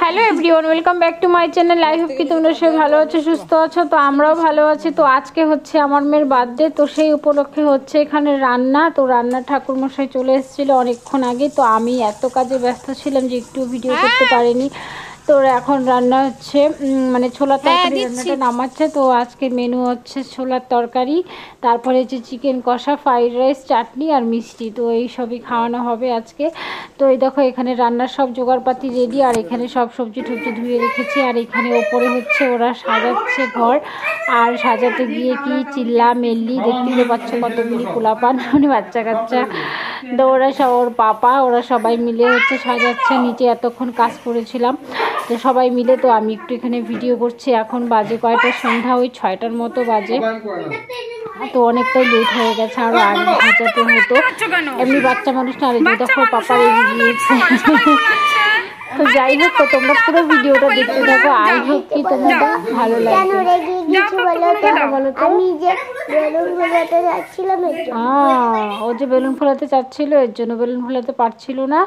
Hello everyone, welcome back to my channel. I hope কি তোমরা সবাই ভালো আছো, সুস্থ আছো। তো আমরাও ভালো আছি। তো আজকে হচ্ছে আমার মেয়ের বার্থডে, তো সেই উপলক্ষে হচ্ছে এখানে রান্না। তো রান্নার ঠাকুরমশাই চলে এসেছিলো অনেকক্ষণ আগে। তো আমি এত কাজে ব্যস্ত ছিলাম যে একটু ভিডিও করতে পারিনি। তো এখন রান্না হচ্ছে মানে ছোলার তরকারি রান্নাটা নামাচ্ছে। তো আজকে মেনু হচ্ছে ছোলার তরকারি, তারপরে হচ্ছে চিকেন কষা, ফ্রাইড রাইস, চাটনি আর মিষ্টি। তো এই সবই খাওয়ানো হবে আজকে। তো এই দেখো এখানে রান্নার সব জোগাড়পাতি রেডি, আর এখানে সব সবজি টবজি ধুয়ে রেখেছি। আর এখানে ওপরে হচ্ছে ওরা সাজাচ্ছে ঘর, আর সাজাতে গিয়ে কি চিল্লা মেল্লি দেখতে পাচ্ছ কতগুলি পোলাপান, মানে বাচ্চা কাচ্চা। তো ওরা সব, ওর পাপা, ওরা সবাই মিলে হচ্ছে সাজাচ্ছে। নিচে এতক্ষণ কাজ করেছিলাম তো সবাই মিলে। তো আমি একটু এখানে ভিডিও করছি। এখন বাজে কয়টা, সন্ধ্যা ওই 6টার মতো বাজে। তো অনেকটাই লেট হয়ে গেছে, আরো আগে সাজাতে হতো। এমনি বাচ্চা মানুষ না, আর দেখো পাপা রেগে গিয়েছে। তো যাই হোক, তো তোমরা পুরো ভিডিওটা দেখতে থাকো। আই হোপ কি তোমাদের ভালো লাগবে। ও যে বেলুন ফোলাতে চাচ্ছিল, এর জন্য বেলুন ফোলাতে পারছিল না,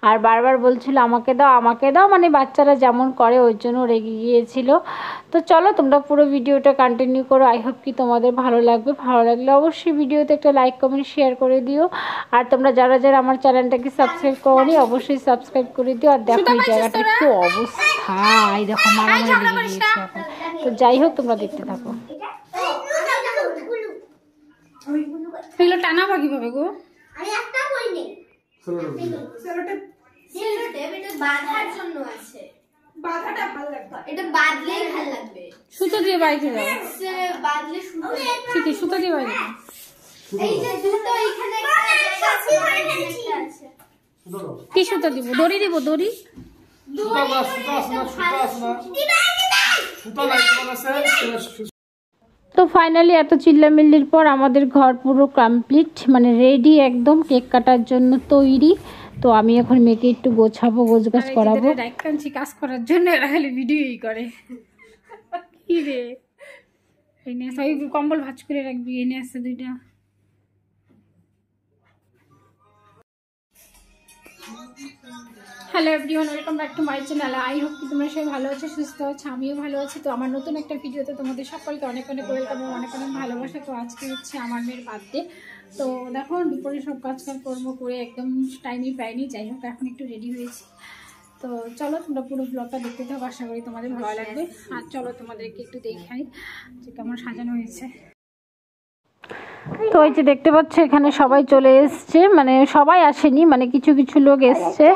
আর বারবার বলছিল আমাকে দাও আমাকে দাও, মানে বাচ্চারা যেমন করে, ওই জন্য রেগে গিয়েছিল। তো চলো তোমরা পুরো ভিডিওটা কন্টিনিউ করো। আই হোপ কি তোমাদের ভালো লাগবে। ভালো লাগলে অবশ্যই ভিডিওতে একটা লাইক কমেন্ট শেয়ার করে দিও। আর তোমরা যারা যারা আমার চ্যানেলটাকে সাবস্ক্রাইব করোনি অবশ্যই সাবস্ক্রাইব করে দিও। আর দেখো এই জায়গাটা কি অবস্থা, এই দেখো মারামারি লেগে গিয়েছে এখন। তো যাই হোক তোমরা দেখতে থাকো। এগুলো টানাবো কিভাবে গো? আমি একটা কই নেই, সেলোটা এটা বাঁধার জন্য আছে। বাঁধাটা ভালো লাগবে, এটা বাঁধলেই ভালো লাগবে। সুতো দিয়ে বাইতে দাও, বাঁধলে সুতো, ঠিক আছে সুতো দিয়ে বাইতে দাও। এই যে দুটো এখানে আছে, কি সুতো দিব? দড়ি দিব, দড়ি। সুতো না, সুতো আছে না, সুতো আছে না, সুতো লাগবে না। তো ফাইনালি এত চিল্লামিল্লির পর আমাদের ঘর পুরো কমপ্লিট, মানে রেডি একদম, কেক কাটার জন্য তৈরি। তো আমি এখন মেয়েকে একটু গোছাবো, গোছগাছ করাবো। কাজ করার জন্য এরা খালি ভিডিওই করে। কি রে, এনে সবাই কম্বল ভাঁজ করে রাখবি, এনে আছে দুইটা। Hello everyone, welcome back to my channel. I hope কি তোমরা সবাই ভালো আছো, সুস্থ আছো। আমিও ভালো আছি। তো আমার নতুন একটা ভিডিওতে তোমাদের সকলকে অনেক অনেক ওয়েলকাম এবং অনেক অনেক ভালোবাসা। তো আজকে হচ্ছে আমার মেয়ের বার্থডে। তো দেখো দুপুরে সব কাজকর্ম করে একদম টাইমই পাইনি। যাই হোক এখন একটু রেডি হয়েছি। তো চলো তোমরা পুরো ব্লগটা দেখতে থাকো, আশা করি তোমাদের ভালো লাগবে। আর চলো তোমাদেরকে একটু দেখাই যে কেমন সাজানো হয়েছে। তো এই যে দেখতে পাচ্ছ এখানে সবাই চলে এসছে, মানে সবাই আসেনি, মানে কিছু কিছু লোক এসছে।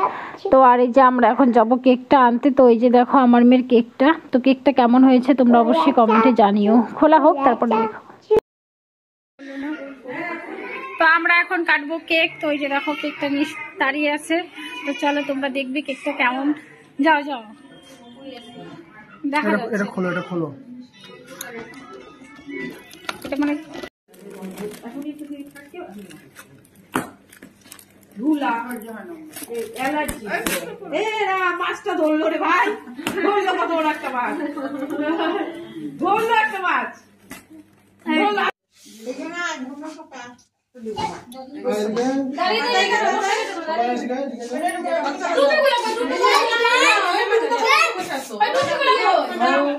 তো আর এই যে আমরা এখন যাবো কেকটা আনতে। তো এই যে দেখো আমার মেয়ের কেকটা। তো কেকটা কেমন হয়েছে তোমরা অবশ্যই কমেন্টে জানিও। খোলা হোক তারপরে দেখো। তো আমরা এখন কাটবো কেক। তো এই যে দেখো কেকটা নিয়ে দাঁড়িয়ে আছে। তো চলো তোমরা দেখবে কেকটা কেমন। যাও যাও, দেখা যাচ্ছে। এটা খোলো, এটা খোলো। এটা মানে মাছটা ধরলো রে ভাই, ধরলো কত বড় একটা মাছ, ধরলো একটা মাছ।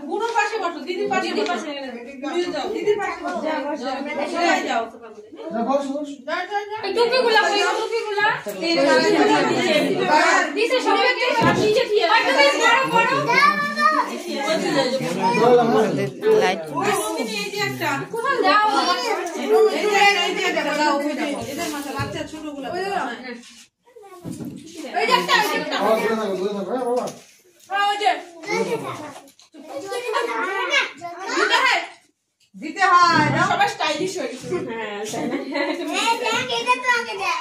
বুড়োর পাশে বসো, দিদির পাশে, দিদির পাশে যাও, দিদির পাশে যাও। টুপিগুলা কই, টুপিগুলা দিছে সবাইকে নিচে দিয়ে বড় লাইট এই যে একটা কোথাও দাও, এই যে এটা দাও, ওই যে এদের মাথা বাচ্চা ছোটগুলা, এই যে একটা দূরে থাকো, দূরে থাকো বাবা। ওই যে দিতে হয় না, সবাই স্টাইলিশ হয়ে গেছে। হ্যাঁ দেখ এটা তো আগে দেখ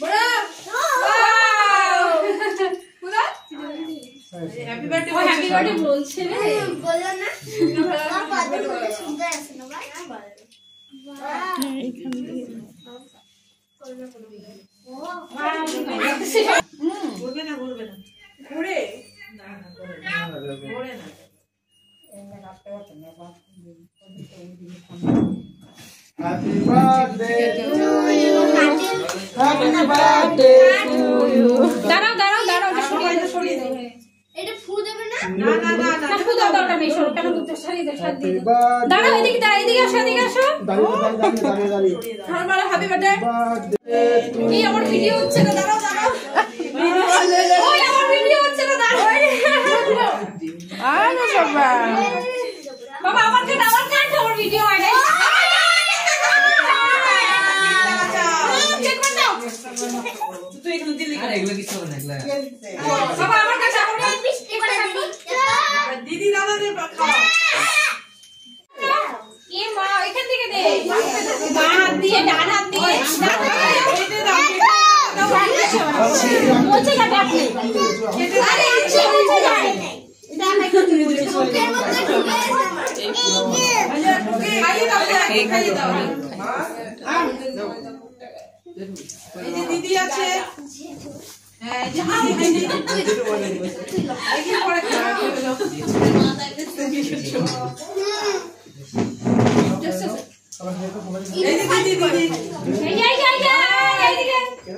বড়। পুরো হ্যাপি বার্থডে, ও হ্যাপি বার্থডে বলছে রে, বললো না আমার বার্থডে বলে সুন্দর আছে না ভাই। বাহ এইখান দিয়ে করবে না, করবে না, ঘুরে না না ঘুরে না। Happy birthday to you, happy birthday to you. দাঁড়াও দাঁড়াও দাঁড়াও, এটা সরিয়ে দাও, এটা আমার ভিডিও হচ্ছে না, দাঁড়াও দাঁড়াও, আমার ভিডিও হচ্ছে না, দাঁড়াও বাবা, আমার কাছে আমার ভিডিও হয় না। দিদি দাদা এখান থেকে দে, বাঁ হাত দিয়ে ডান হাত দিয়ে দিদি আছে।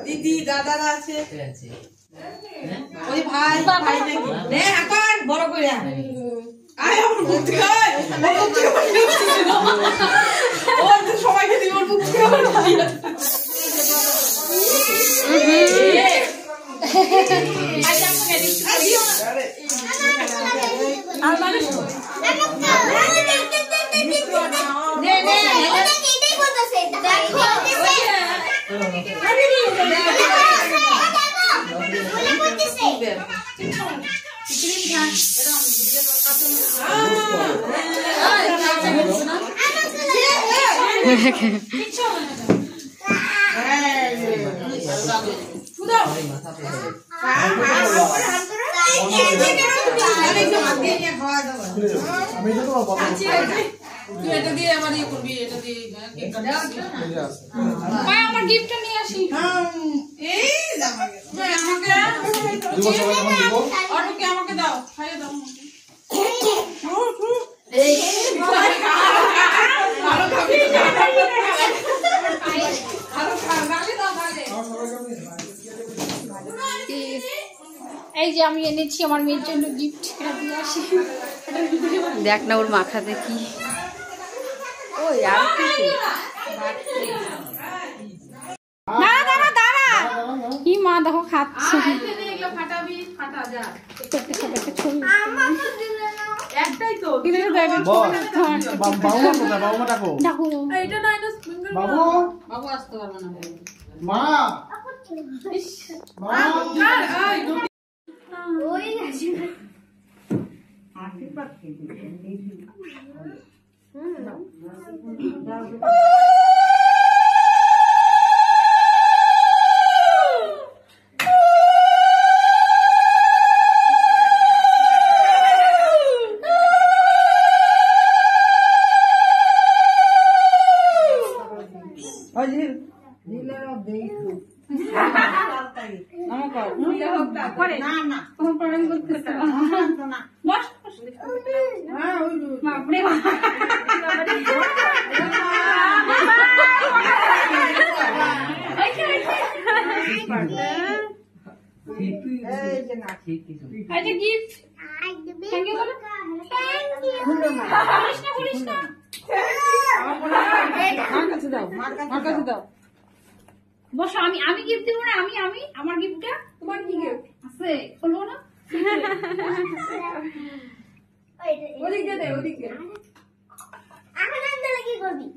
দিদি দাদারা আছে, ওই ভাই ভাই নাকি বড় করে সবাইকে দিব আমার গিফটটা নিয়ে আসি। আমাকে দাও, খাইয়ে দাও। এই যে আমি এনেছি আমার মেয়ের জন্য গিফট, এটা দিয়ে আসি। দেখ না ওর মাখা দেখি। ওই আর কি মা দেখো খাচ্ছে। বাবু আসতে পারবো না। বসো, আমি গিফট দিব না। আমি আমার গিফটটা, তোমার কি গিফট আছে বলবো না? ওদিকে দে, ওদিকে। এখন আমি কি করবি?